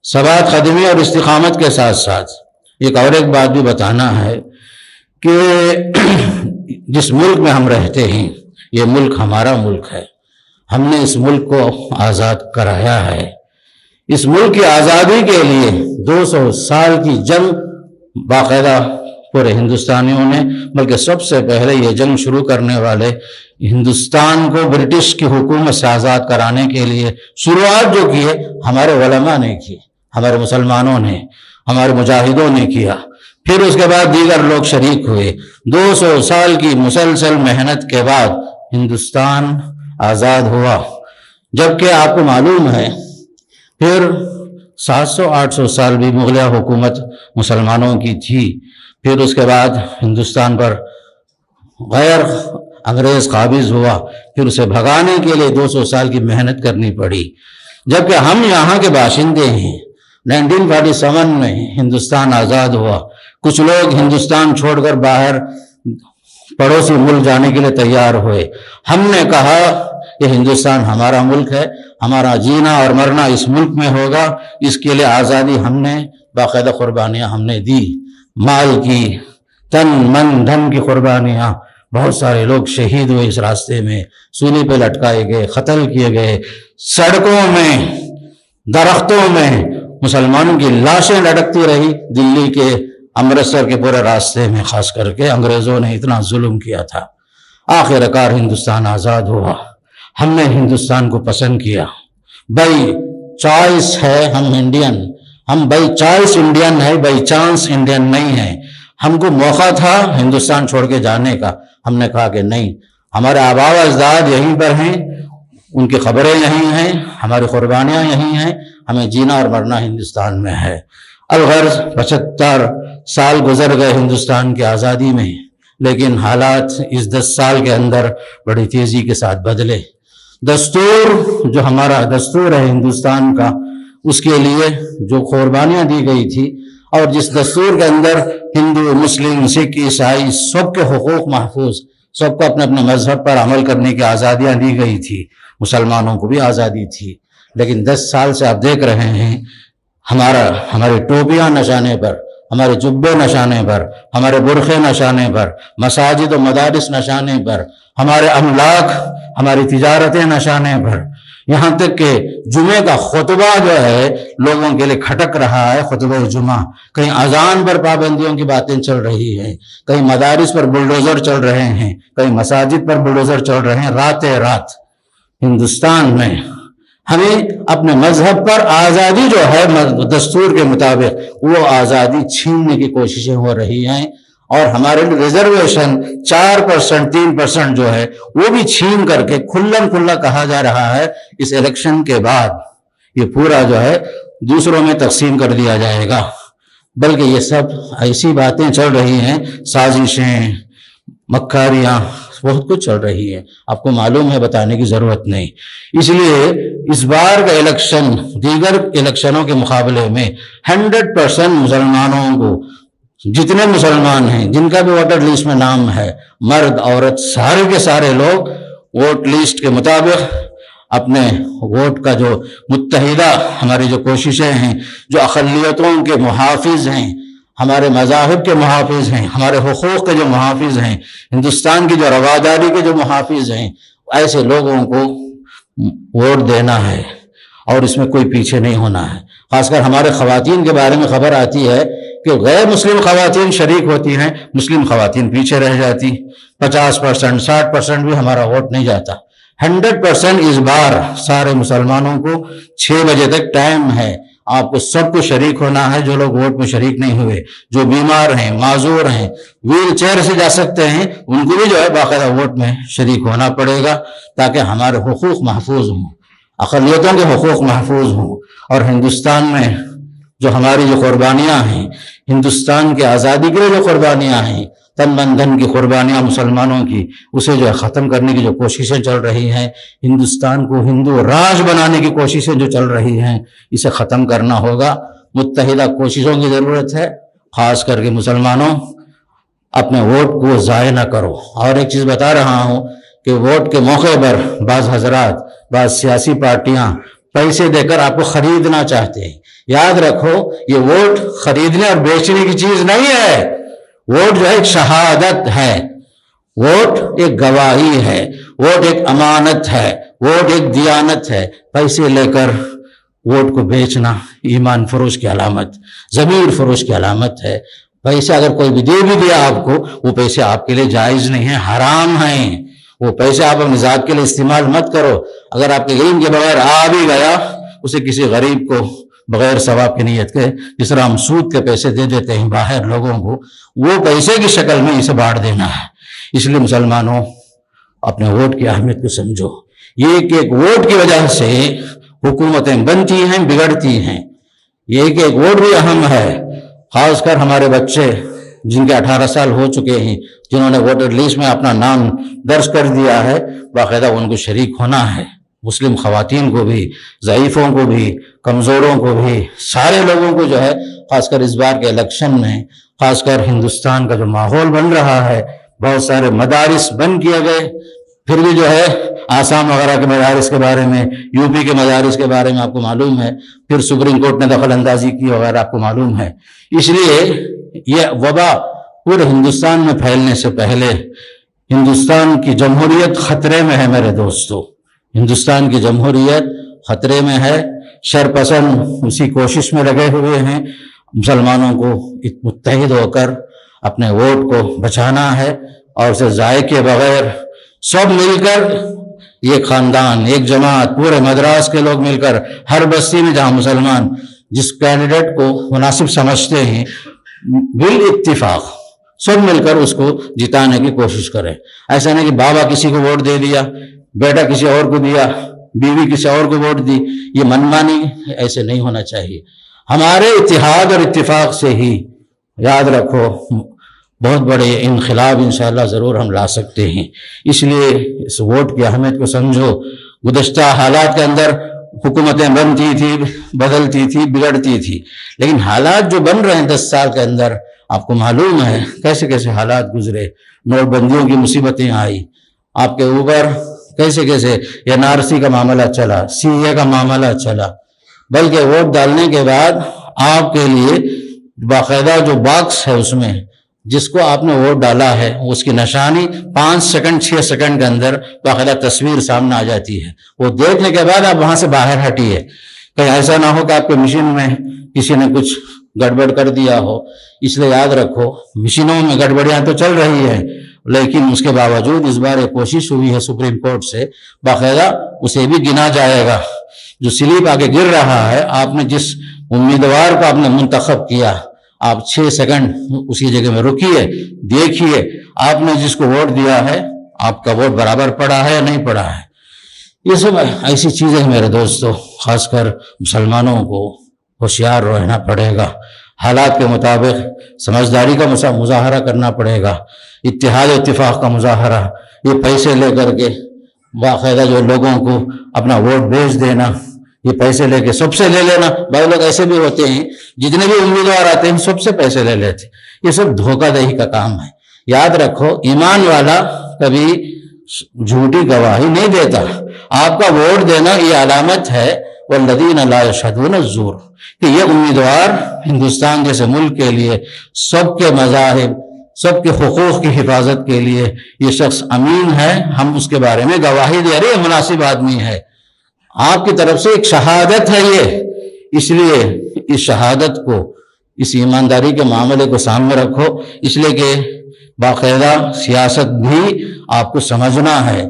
ثبات قدمی اور استقامت کے ساتھ ساتھ ایک بات بھی بتانا ہے کہ جس ملک میں ہم رہتے ہیں یہ ملک ہمارا ملک ہے، ہم نے اس ملک کو آزاد کرایا ہے۔ اس ملک کی آزادی کے لیے 200 سال کی جنگ باقاعدہ پورے ہندوستانیوں نے، بلکہ سب سے پہلے یہ جنگ شروع کرنے والے ہندوستان کو برٹش کی حکومت سے آزاد کرانے کے لیے شروعات جو کی ہے ہمارے علماء نے کی، ہمارے مسلمانوں نے، ہمارے مجاہدوں نے کیا، پھر اس کے بعد دیگر لوگ شریک ہوئے۔ 200 سال کی مسلسل محنت کے بعد ہندوستان آزاد ہوا، جبکہ آپ کو معلوم ہے پھر 700-800 سال بھی مغلیہ حکومت مسلمانوں کی تھی، پھر اس کے بعد ہندوستان پر غیر انگریز قابض ہوا، پھر اسے بھگانے کے لیے 200 سال کی محنت کرنی پڑی، جبکہ ہم یہاں کے باشندے ہیں۔ 1947 میں ہندوستان آزاد ہوا، کچھ لوگ ہندوستان چھوڑ کر باہر پڑوسی ملک جانے کے لیے تیار ہوئے۔ ہم نے کہا کہ ہندوستان ہمارا ملک ہے، ہمارا جینا اور مرنا اس ملک میں ہوگا، اس کے لیے آزادی ہم نے باقاعدہ قربانیاں ہم نے دی، مال کی، تن من دھن کی قربانیاں۔ بہت سارے لوگ شہید ہوئے اس راستے میں، سولی پہ لٹکائے گئے، قتل کیے گئے، سڑکوں میں، درختوں میں مسلمانوں کی لاشیں لٹکتی رہی۔ دلی کے امرتسر کے پورے راستے میں خاص کر کے انگریزوں نے اتنا ظلم کیا تھا۔ آخر کار ہندوستان آزاد ہوا، ہم نے ہندوستان کو پسند کیا۔ بائی چوائس ہے ہم انڈین، ہم بائی چوائس انڈین ہے، بائی چانس انڈین نہیں ہے۔ ہم کو موقع تھا ہندوستان چھوڑ کے جانے کا، ہم نے کہا کہ نہیں، ہمارے آباء و اجداد یہیں پر ہیں، ان کی خبریں یہیں ہیں، ہماری قربانیاں یہیں ہیں، ہمیں جینا اور مرنا ہندوستان میں ہے۔ الغرض 75 سال گزر گئے ہندوستان کی آزادی میں، لیکن حالات اس 10 سال کے اندر بڑی تیزی کے ساتھ بدلے۔ دستور جو ہمارا دستور ہے ہندوستان کا، اس کے لیے جو قربانیاں دی گئی تھی، اور جس دستور کے اندر ہندو، مسلم، سکھ، عیسائی سب کے حقوق محفوظ، سب کو اپنے اپنے مذہب پر عمل کرنے کی آزادیاں دی گئی تھی، مسلمانوں کو بھی آزادی تھی، لیکن 10 سال سے آپ دیکھ رہے ہیں ہماری ٹوپیاں نشانے پر، ہمارے جبے نشانے پر، ہمارے برقعے نشانے پر، مساجد و مدارس نشانے پر، ہمارے املاک، ہماری تجارتیں نشانے پر، یہاں تک کہ جمعے کا خطبہ جو ہے لوگوں کے لیے کھٹک رہا ہے۔ خطبہ جمعہ، کہیں اذان پر پابندیوں کی باتیں چل رہی ہیں، کہیں مدارس پر بلڈوزر چل رہے ہیں، کہیں مساجد پر بلڈوزر چل رہے ہیں۔ رات ہندوستان میں ہمیں اپنے مذہب پر آزادی جو ہے دستور کے مطابق، وہ آزادی چھیننے کی کوششیں ہو رہی ہیں، اور ہمارے ریزرویشن 4%، 3% جو ہے وہ بھی چھین کر کے کھلم کھلا کہا جا رہا ہے اس الیکشن کے بعد یہ پورا جو ہے دوسروں میں تقسیم کر دیا جائے گا۔ بلکہ یہ سب ایسی باتیں چل رہی ہیں، سازشیں، مکاریاں، بہت کچھ چل رہی ہے، آپ کو معلوم ہے، بتانے کی ضرورت نہیں۔ اس لیے اس بار کا الیکشن دیگر الیکشنوں کے مقابلے میں 100% مسلمانوں کو، جتنے مسلمان ہیں جن کا بھی ووٹر لسٹ میں نام ہے، مرد عورت سارے کے سارے لوگ ووٹ لسٹ کے مطابق اپنے ووٹ کا جو متحدہ ہماری جو کوششیں ہیں، جو اقلیتوں کے محافظ ہیں، ہمارے مذاہب کے محافظ ہیں، ہمارے حقوق کے جو محافظ ہیں، ہندوستان کی جو رواداری کے جو محافظ ہیں، ایسے لوگوں کو ووٹ دینا ہے، اور اس میں کوئی پیچھے نہیں ہونا ہے۔ خاص کر ہمارے خواتین کے بارے میں خبر آتی ہے کہ غیر مسلم خواتین شریک ہوتی ہیں، مسلم خواتین پیچھے رہ جاتی، 50%، 60% بھی ہمارا ووٹ نہیں جاتا۔ 100% اس بار سارے مسلمانوں کو 6 بجے تک ٹائم ہے، آپ کو سب کو شریک ہونا ہے۔ جو لوگ ووٹ میں شریک نہیں ہوئے، جو بیمار ہیں، معذور ہیں، ویل چیئر سے جا سکتے ہیں، ان کو بھی جو ہے باقاعدہ ووٹ میں شریک ہونا پڑے گا، تاکہ ہمارے حقوق محفوظ ہوں، اقلیتوں کے حقوق محفوظ ہوں، اور ہندوستان میں جو ہماری جو قربانیاں ہیں، ہندوستان کی آزادی کے لیے جو قربانیاں ہیں، تن من دھن کی قربانیاں مسلمانوں کی، اسے جو ہے ختم کرنے کی جو کوششیں چل رہی ہیں، ہندوستان کو ہندو راج بنانے کی کوششیں جو چل رہی ہیں، اسے ختم کرنا ہوگا۔ متحدہ کوششوں کی ضرورت ہے۔ خاص کر کے مسلمانوں، اپنے ووٹ کو ضائع نہ کرو۔ اور ایک چیز بتا رہا ہوں کہ ووٹ کے موقع پر بعض حضرات، بعض سیاسی پارٹیاں پیسے دے کر آپ کو خریدنا چاہتے ہیں. یاد رکھو یہ ووٹ خریدنے اور بیچنے کی چیز نہیں ہے. ووٹ جو ہے ایک شہادت ہے، ووٹ ایک گواہی ہے، ووٹ ایک امانت ہے، ووٹ ایک دیانت ہے. پیسے لے کر ووٹ کو بیچنا ایمان فروش کی علامت، ضمیر فروش کی علامت ہے. پیسے اگر کوئی بھی دیا آپ کو، وہ پیسے آپ کے لیے جائز نہیں ہیں، حرام ہیں. وہ پیسے آپ اپنی ذات کے لیے استعمال مت کرو. اگر آپ کے علم کے بغیر آ بھی گیا، اسے کسی غریب کو بغیر ثواب کی نیت کے، جس طرح ہم سود کے پیسے دے دیتے ہیں باہر لوگوں کو، وہ پیسے کی شکل میں اسے بانٹ دینا ہے. اس لیے مسلمانوں اپنے ووٹ کی اہمیت کو سمجھو. یہ کہ ایک ووٹ کی وجہ سے حکومتیں بنتی ہیں، بگڑتی ہیں. یہ کہ ایک ووٹ بھی اہم ہے. خاص کر ہمارے بچے جن کے 18 سال ہو چکے ہیں، جنہوں نے ووٹر لسٹ میں اپنا نام درج کر دیا ہے، باقاعدہ ان کو شریک ہونا ہے. مسلم خواتین کو بھی، ضعیفوں کو بھی، کمزوروں کو بھی، سارے لوگوں کو جو ہے، خاص کر اس بار کے الیکشن میں، خاص کر ہندوستان کا جو ماحول بن رہا ہے، بہت سارے مدارس بند کیے گئے. پھر بھی جو ہے آسام وغیرہ کے مدارس کے بارے میں، یو پی کے مدارس کے بارے میں آپ کو معلوم ہے. پھر سپریم کورٹ نے دخل اندازی کی وغیرہ آپ کو معلوم ہے. اس لیے یہ وبا پورے ہندوستان میں پھیلنے سے پہلے ہندوستان کی جمہوریت خطرے میں ہے. میرے دوستو، ہندوستان کی جمہوریت خطرے میں ہے. شرپسند اسی کوشش میں لگے ہوئے ہیں. مسلمانوں کو متحد ہو کر اپنے ووٹ کو بچانا ہے، اور اسے ضائع کے بغیر سب مل کر، ایک خاندان، ایک جماعت، پورے مدراس کے لوگ مل کر، ہر بستی میں جہاں مسلمان جس کینڈیڈیٹ کو مناسب سمجھتے ہیں، بالاتفاق سب مل کر اس کو جتانے کی کوشش کریں. ایسا نہیں کہ بابا کسی کو ووٹ دے دیا، بیٹا کسی اور کو دیا، بیوی کسی اور کو ووٹ دی. یہ منمانی ایسے نہیں ہونا چاہیے. ہمارے اتحاد اور اتفاق سے ہی، یاد رکھو، بہت بڑے انقلاب انشاءاللہ ضرور ہم لا سکتے ہیں. اس لیے اس ووٹ کی اہمیت کو سمجھو. گزشتہ حالات کے اندر حکومتیں بنتی تھی، بدلتی تھی، بگڑتی تھی، لیکن حالات جو بن رہے ہیں 10 سال کے اندر، آپ کو معلوم ہے کیسے کیسے حالات گزرے. نوٹ بندیوں کی مصیبتیں آئی آپ کے اوپر، کیسے کیسے NRC کا معاملہ چلا، CA کا معاملہ چلا. بلکہ ووٹ ڈالنے کے بعد آپ کے لیے باقاعدہ جو باکس ہے، اس میں جس کو آپ نے ووٹ ڈالا ہے، اس کی نشانی 5 سیکنڈ 6 سیکنڈ کے اندر باقاعدہ تصویر سامنے آ جاتی ہے. وہ دیکھنے کے بعد آپ وہاں سے باہر ہٹیے. کہیں ایسا نہ ہو کہ آپ کے مشین میں کسی نے کچھ گڑبڑ کر دیا ہو. اس لیے یاد رکھو، مشینوں میں گڑبڑیاں تو چل رہی ہیں، لیکن اس کے باوجود اس بار ایک کوشش ہوئی ہے سپریم کورٹ سے، باقاعدہ اسے بھی گنا جائے گا. جو سلیپ آگے گر رہا ہے، آپ نے جس امیدوار کو آپ نے منتخب کیا، آپ 6 سیکنڈ اسی جگہ میں رکیے، دیکھیے آپ نے جس کو ووٹ دیا ہے، آپ کا ووٹ برابر پڑا ہے یا نہیں پڑا ہے. یہ سب ایسی چیزیں ہیں میرے دوستو. خاص کر مسلمانوں کو ہوشیار رہنا پڑے گا. حالات کے مطابق سمجھداری کا مظاہرہ کرنا پڑے گا، اتحاد و اتفاق کا مظاہرہ. یہ پیسے لے کر کے باقاعدہ جو لوگوں کو اپنا ووٹ بیچ دینا، یہ پیسے لے کے سب سے لے لینا. بعض لوگ ایسے بھی ہوتے ہیں، جتنے بھی امیدوار آتے ہیں سب سے پیسے لے لیتے. یہ سب دھوکہ دہی کا کام ہے. یاد رکھو، ایمان والا کبھی جھوٹی گواہی نہیں دیتا. آپ کا ووٹ دینا یہ علامت ہے والذین لا یشہدون الزور، کہ یہ امیدوار ہندوستان جیسے ملک کے لیے، سب کے مذاہب، سب کے حقوق کی حفاظت کے لیے یہ شخص امین ہے. ہم اس کے بارے میں گواہی دے رہے ہیں، مناسب آدمی ہے. آپ کی طرف سے ایک شہادت ہے یہ. اس لیے اس شہادت کو، اس ایمانداری کے معاملے کو سامنے رکھو. اس لیے کہ باقاعدہ سیاست بھی آپ کو سمجھنا ہے.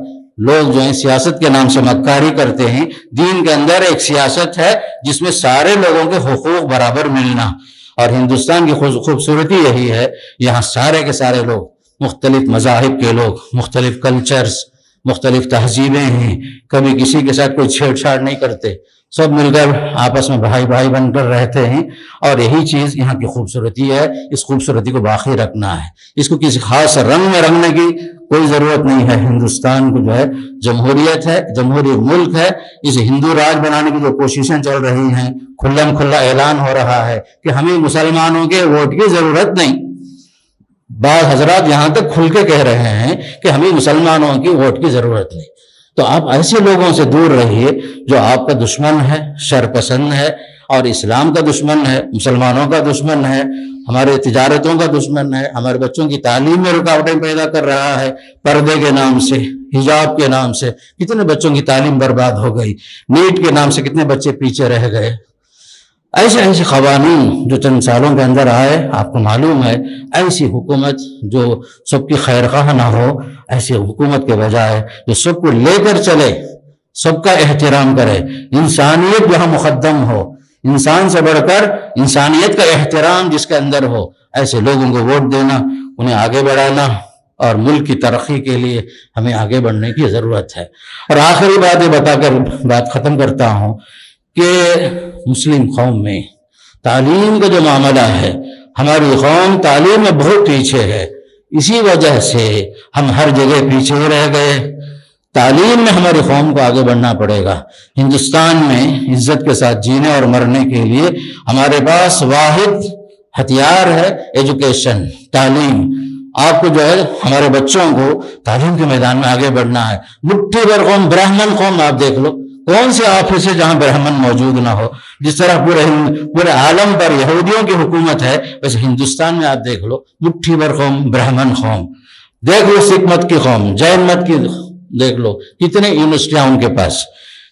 لوگ جو ہیں سیاست کے نام سے مکاری کرتے ہیں. دین کے اندر ایک سیاست ہے جس میں سارے لوگوں کے حقوق برابر ملنا. اور ہندوستان کی خوبصورتی یہی ہے، یہاں سارے کے سارے لوگ، مختلف مذاہب کے لوگ، مختلف کلچرز، مختلف تہذیبیں ہیں، کبھی کسی کے ساتھ کوئی چھیڑ چھاڑ نہیں کرتے. سب مل کر آپس میں بھائی بھائی بن کر رہتے ہیں. اور یہی چیز یہاں کی خوبصورتی ہے. اس خوبصورتی کو باقی رکھنا ہے. اس کو کسی خاص رنگ میں رنگنے کی کوئی ضرورت نہیں ہے. ہندوستان کو جو ہے جمہوریت ہے، جمہوری ملک ہے. اسے ہندو راج بنانے کی جو کوششیں چل رہی ہیں، کھلم کھلا اعلان ہو رہا ہے کہ ہمیں مسلمانوں کے ووٹ کی ضرورت نہیں. بعض حضرات یہاں تک کھل کے کہہ رہے ہیں کہ ہمیں مسلمانوں کی ووٹ کی ضرورت نہیں. تو آپ ایسے لوگوں سے دور رہیے جو آپ کا دشمن ہے، شر پسند ہے، اور اسلام کا دشمن ہے، مسلمانوں کا دشمن ہے، ہمارے تجارتوں کا دشمن ہے، ہمارے بچوں کی تعلیم میں رکاوٹیں پیدا کر رہا ہے، پردے کے نام سے، حجاب کے نام سے کتنے بچوں کی تعلیم برباد ہو گئی، نیٹ کے نام سے کتنے بچے پیچھے رہ گئے۔ ایسے ایسے قوانین جو چند سالوں کے اندر آئے، آپ کو معلوم ہے ایسی حکومت جو سب کی خیر خواہ نہ ہو، ایسی حکومت کے بجائے جو سب کو لے کر چلے، سب کا احترام کرے، انسانیت جہاں مقدم ہو، انسان سے بڑھ کر انسانیت کا احترام جس کے اندر ہو، ایسے لوگوں کو ووٹ دینا، انہیں آگے بڑھانا، اور ملک کی ترقی کے لیے ہمیں آگے بڑھنے کی ضرورت ہے۔ اور آخری بات یہ بتا کر بات ختم کرتا ہوں کہ مسلم قوم میں تعلیم کا جو معاملہ ہے، ہماری قوم تعلیم میں بہت پیچھے ہے، اسی وجہ سے ہم ہر جگہ پیچھے ہی رہ گئے۔ تعلیم میں ہماری قوم کو آگے بڑھنا پڑے گا۔ ہندوستان میں عزت کے ساتھ جینے اور مرنے کے لیے ہمارے پاس واحد ہتھیار ہے ایجوکیشن، تعلیم۔ آپ کو جو ہے ہمارے بچوں کو تعلیم کے میدان میں آگے بڑھنا ہے۔ مٹھی بھر قوم، برہمن قوم آپ دیکھ لو، کون سے آفس ہے جہاں برہمن موجود نہ ہو؟ جس طرح پورے عالم پر یہودیوں کی حکومت ہے، ویسے ہندوستان میں آپ دیکھ لو مٹھی بھر قوم، برہمن قوم۔ دیکھ لو سکھ مت کی قوم، جین مت کی دیکھ لو، کتنے یونیورسٹیاں ان کے پاس،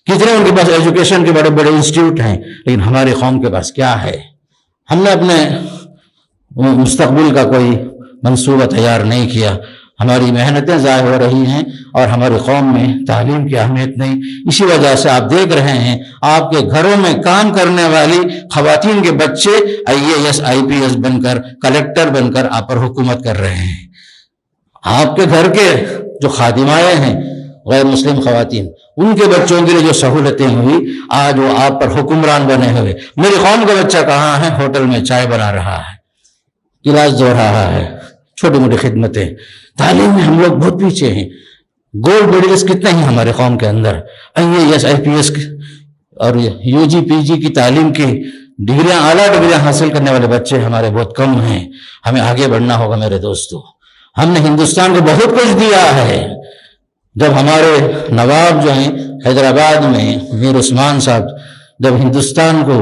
کتنے ان کے پاس ایجوکیشن کے بڑے بڑے انسٹیٹیوٹ ہیں، لیکن ہماری قوم کے پاس کیا ہے؟ ہم نے اپنے مستقبل کا کوئی منصوبہ تیار نہیں کیا، ہماری محنتیں ضائع ہو رہی ہیں اور ہماری قوم میں تعلیم کی اہمیت نہیں۔ اسی وجہ سے آپ دیکھ رہے ہیں آپ کے گھروں میں کام کرنے والی خواتین کے بچے IAS IPS بن کر، کلیکٹر بن کر آپ پر حکومت کر رہے ہیں۔ آپ کے گھر کے جو خادمائیں ہیں غیر مسلم خواتین، ان کے بچوں کے لیے جو سہولتیں ہوئی، آج وہ آپ پر حکمران بنے ہوئے۔ میری قوم کا بچہ کہاں ہے؟ ہوٹل میں چائے بنا رہا ہے، گلاس دھو رہا ہے، چھوٹی موٹی خدمتیں۔ تعلیم میں ہم لوگ بہت پیچھے ہیں۔ گولڈ میڈلسٹ کتنے ہیں ہمارے قوم کے اندر؟ IAS IPS اور UG PG کی تعلیم کی ڈگریاں، اعلیٰ ڈگریاں حاصل کرنے والے بچے ہمارے بہت کم ہیں۔ ہمیں آگے بڑھنا ہوگا میرے دوستو۔ ہم نے ہندوستان کو بہت کچھ دیا ہے۔ جب ہمارے نواب جو ہیں حیدرآباد میں، میر عثمان صاحب، جب ہندوستان کو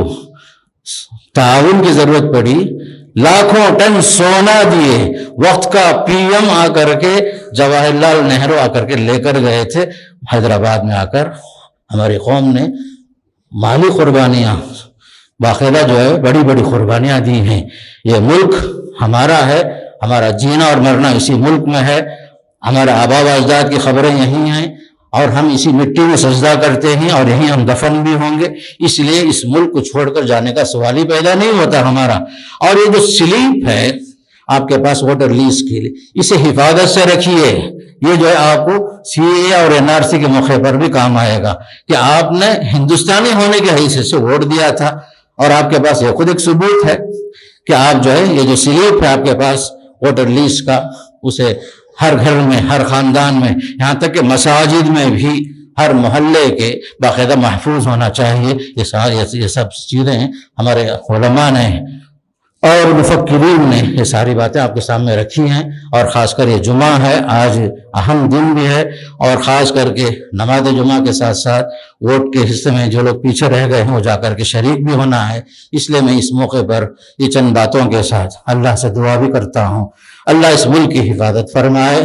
تعاون کی ضرورت پڑی، لاکھوں ٹن سونا دیے، وقت کا PM آ کر کے، جواہر لال نہرو آ کر کے لے کر گئے تھے حیدرآباد میں۔ آ کر ہماری قوم نے مالی قربانیاں، باقاعدہ جو ہے بڑی بڑی قربانیاں دی ہیں۔ یہ ملک ہمارا ہے، ہمارا جینا اور مرنا اسی ملک میں ہے، ہمارے آبا و اجداد کی خبریں یہی ہیں، اور ہم اسی مٹی میں سجدہ کرتے ہیں اور یہیں ہم دفن بھی ہوں گے۔ اس لیے اس ملک کو چھوڑ کر جانے کا سوال ہی پیدا نہیں ہوتا ہمارا۔ اور یہ جو سلیپ ہے آپ کے پاس ووٹر لیز کے لیے، اسے حفاظت سے رکھیے۔ یہ جو ہے آپ کو CAA اور NRC کے موقع پر بھی کام آئے گا کہ آپ نے ہندوستانی ہونے کی حیثیت سے ووٹ دیا تھا، اور آپ کے پاس یہ خود ایک ثبوت ہے کہ آپ جو ہے یہ جو سلیپ ہے آپ کے پاس ووٹر لیز کا، اسے ہر گھر میں، ہر خاندان میں، یہاں تک کہ مساجد میں بھی ہر محلے کے باقاعدہ محفوظ ہونا چاہیے۔ یہ سب چیزیں ہمارے علماء نے اور مفکرین نے یہ ساری باتیں آپ کے سامنے رکھی ہیں۔ اور خاص کر یہ جمعہ ہے، آج اہم دن بھی ہے، اور خاص کر کے نماز جمعہ کے ساتھ ساتھ ووٹ کے حصے میں جو لوگ پیچھے رہ گئے ہیں وہ جا کر کے شریک بھی ہونا ہے۔ اس لیے میں اس موقع پر یہ چند باتوں کے ساتھ اللہ سے دعا بھی کرتا ہوں، اللہ اس ملک کی حفاظت فرمائے،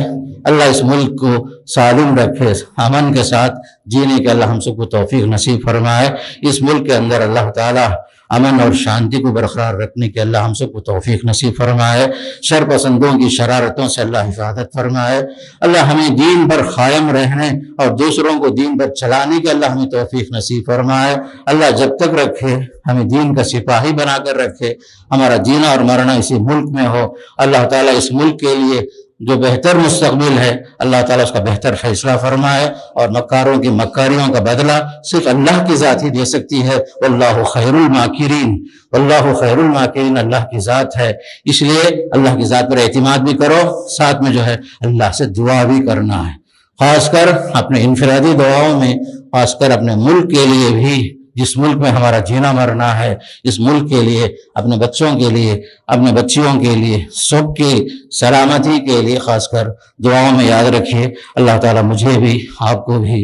اللہ اس ملک کو سالم رکھے، امن کے ساتھ جینے کے اللہ ہم سب کو توفیق نصیب فرمائے۔ اس ملک کے اندر اللہ تعالی امن اور شانتی کو برقرار رکھنے کے اللہ ہم سب کو توفیق نصیب فرمائے، شر پسندوں کی شرارتوں سے اللہ حفاظت فرمائے، اللہ ہمیں دین پر قائم رہنے اور دوسروں کو دین پر چلانے کے اللہ ہمیں توفیق نصیب فرمائے۔ اللہ جب تک رکھے ہمیں دین کا سپاہی بنا کر رکھے، ہمارا جینا اور مرنا اسی ملک میں ہو۔ اللہ تعالیٰ اس ملک کے لیے جو بہتر مستقبل ہے اللہ تعالیٰ اس کا بہتر فیصلہ فرمائے، اور مکاروں کی مکاریوں کا بدلہ صرف اللہ کی ذات ہی دے سکتی ہے۔ واللہ خیر الماکرین، واللہ خیر الماکرین، اللہ کی ذات ہے۔ اس لیے اللہ کی ذات پر اعتماد بھی کرو، ساتھ میں جو ہے اللہ سے دعا بھی کرنا ہے، خاص کر اپنے انفرادی دعاؤں میں، خاص کر اپنے ملک کے لیے بھی، جس ملک میں ہمارا جینا مرنا ہے، اس ملک کے لیے، اپنے بچوں کے لیے، اپنے بچیوں کے لیے، سب کی سلامتی کے لیے خاص کر دعاؤں میں یاد رکھیے۔ اللہ تعالیٰ مجھے بھی، آپ کو بھی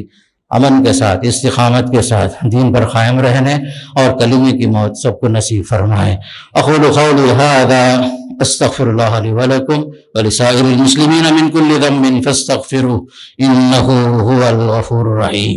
امن کے ساتھ، استقامت کے ساتھ دین پر قائم رہنے اور کلمے کی موت سب کو نصیب فرمائے۔ اقول قولی ھذا استغفر اللہ لی ولکم ولسائر المسلمین من کل ذنب فاستغفروہ انہ ھو الغفور الرحیم۔